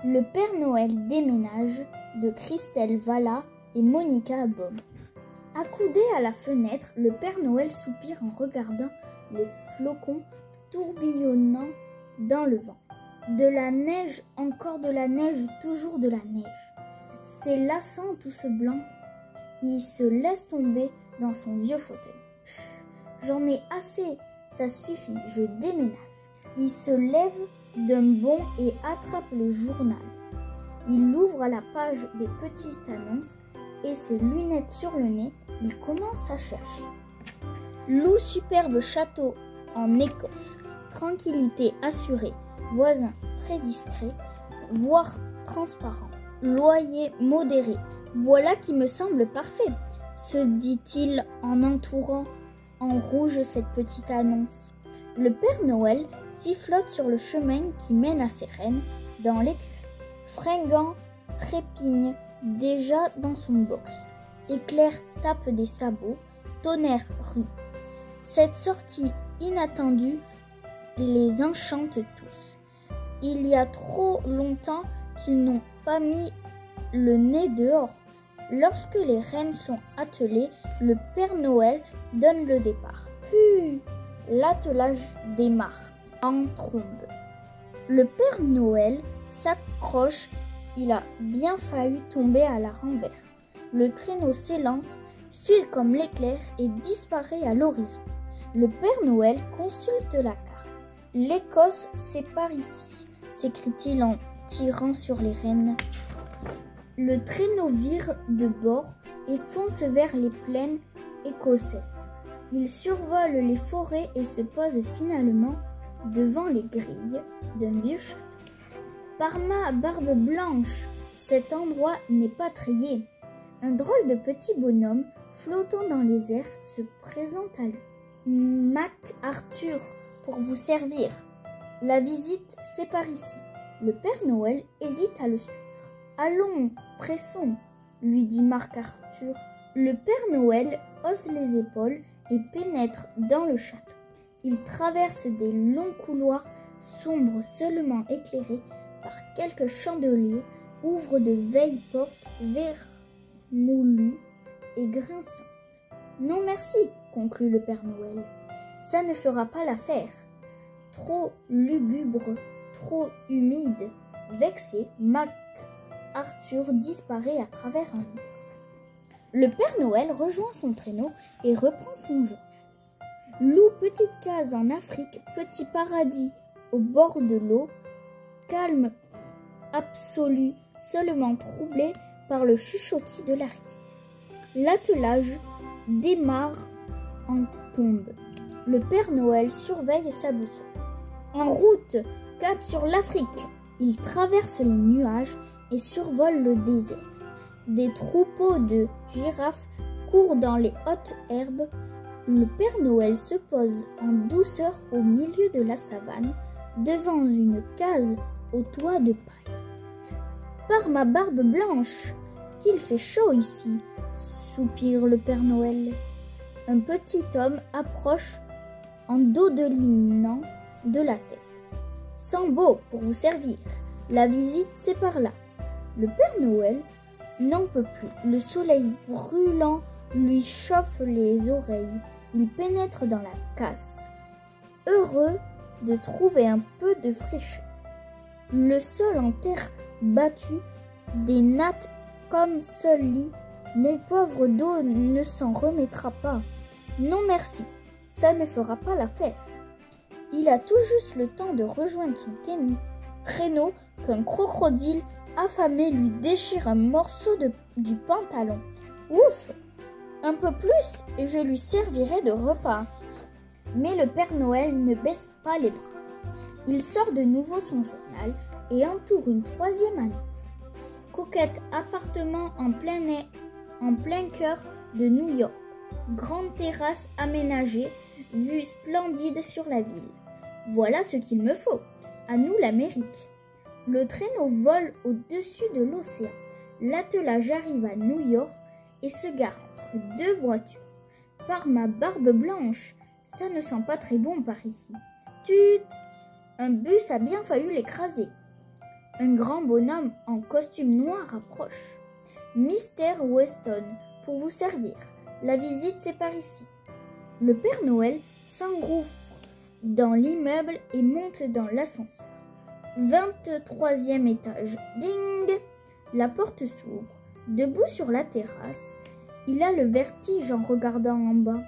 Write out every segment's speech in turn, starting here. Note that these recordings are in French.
Le Père Noël déménage de Christelle Valla et Monica Bob. Accoudé à la fenêtre, le Père Noël soupire en regardant les flocons tourbillonnant dans le vent. De la neige, encore de la neige, toujours de la neige. C'est lassant tout ce blanc. Il se laisse tomber dans son vieux fauteuil. J'en ai assez, ça suffit, je déménage. Il se lève d'un bond et attrape le journal. Il ouvre à la page des petites annonces et ses lunettes sur le nez, il commence à chercher. Loup superbe château en Écosse, tranquillité assurée, voisin très discret, voire transparent, loyer modéré. Voilà qui me semble parfait, se dit-il en entourant en rouge cette petite annonce. Le Père Noël sifflote sur le chemin qui mène à ses rennes dans l'écurie. Fringant trépigne déjà dans son box. Éclair tape des sabots, tonnerre rue. Cette sortie inattendue les enchante tous. Il y a trop longtemps qu'ils n'ont pas mis le nez dehors. Lorsque les rennes sont attelées, le Père Noël donne le départ. L'attelage démarre en trombe. Le Père Noël s'accroche, il a bien failli tomber à la renverse. Le traîneau s'élance, file comme l'éclair et disparaît à l'horizon. Le Père Noël consulte la carte. L'Écosse, c'est par ici, s'écrie-t-il en tirant sur les rênes. Le traîneau vire de bord et fonce vers les plaines écossaises. Il survole les forêts et se pose finalement devant les grilles d'un vieux château. Par ma barbe blanche, cet endroit n'est pas trié. Un drôle de petit bonhomme flottant dans les airs se présente à lui. Mac Arthur, pour vous servir. La visite, c'est par ici. Le Père Noël hésite à le suivre. Allons, pressons, lui dit Marc Arthur. Le Père Noël hausse les épaules et pénètre dans le château. Il traverse des longs couloirs sombres seulement éclairés par quelques chandeliers, ouvre de vieilles portes vermoulues et grinçantes. Non merci, conclut le Père Noël. Ça ne fera pas l'affaire. Trop lugubre, trop humide. Vexé, Mac Arthur disparaît à travers un mur. Le Père Noël rejoint son traîneau et reprend son journal. Loup, petite case en Afrique, petit paradis au bord de l'eau, calme absolu, seulement troublé par le chuchotis de la rivière. L'attelage démarre en tombe. Le Père Noël surveille sa boussole. En route, cap sur l'Afrique. Il traverse les nuages et survole le désert. Des troupeaux de girafes courent dans les hautes herbes. Le Père Noël se pose en douceur au milieu de la savane, devant une case au toit de paille. Par ma barbe blanche, qu'il fait chaud ici, soupire le Père Noël. Un petit homme approche en dodelinant de la tête. Sambo, pour vous servir. La visite, c'est par là. Le Père Noël n'en peut plus. Le soleil brûlant lui chauffe les oreilles. Il pénètre dans la casse, heureux de trouver un peu de fraîcheur. Le sol en terre battue, des nattes comme seul lit. Mon pauvre dos ne s'en remettra pas. Non merci, ça ne fera pas l'affaire. Il a tout juste le temps de rejoindre son traîneau qu'un crocodile affamé lui déchire un morceau du pantalon. Ouf! Un peu plus et je lui servirai de repas. Mais le Père Noël ne baisse pas les bras. Il sort de nouveau son journal et entoure une troisième annonce. Coquette appartement en plein cœur de New York. Grande terrasse aménagée, vue splendide sur la ville. Voilà ce qu'il me faut. À nous l'Amérique. Le traîneau vole au-dessus de l'océan. L'attelage arrive à New York et se gare entre deux voitures. Par ma barbe blanche, ça ne sent pas très bon par ici. Tut! Un bus a bien failli l'écraser. Un grand bonhomme en costume noir approche. Mr. Weston, pour vous servir. La visite, c'est par ici. Le Père Noël s'engouffre dans l'immeuble et monte dans l'ascenseur. 23e étage. Ding! La porte s'ouvre. Debout sur la terrasse, il a le vertige en regardant en bas.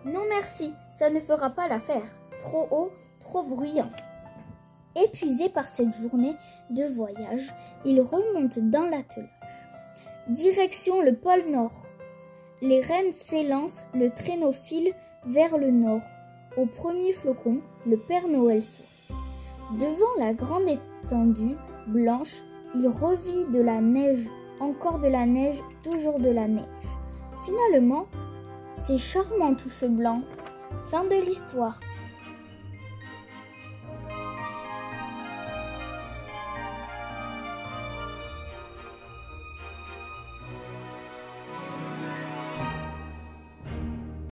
Non merci, ça ne fera pas l'affaire. Trop haut, trop bruyant. Épuisé par cette journée de voyage, il remonte dans l'attelage. Direction le pôle Nord. Les rennes s'élancent, le traîneau file vers le nord. Au premier flocon, le Père Noël sourit. Devant la grande étendue blanche, il revit de la neige, encore de la neige, toujours de la neige. Finalement, c'est charmant tout ce blanc. Fin de l'histoire.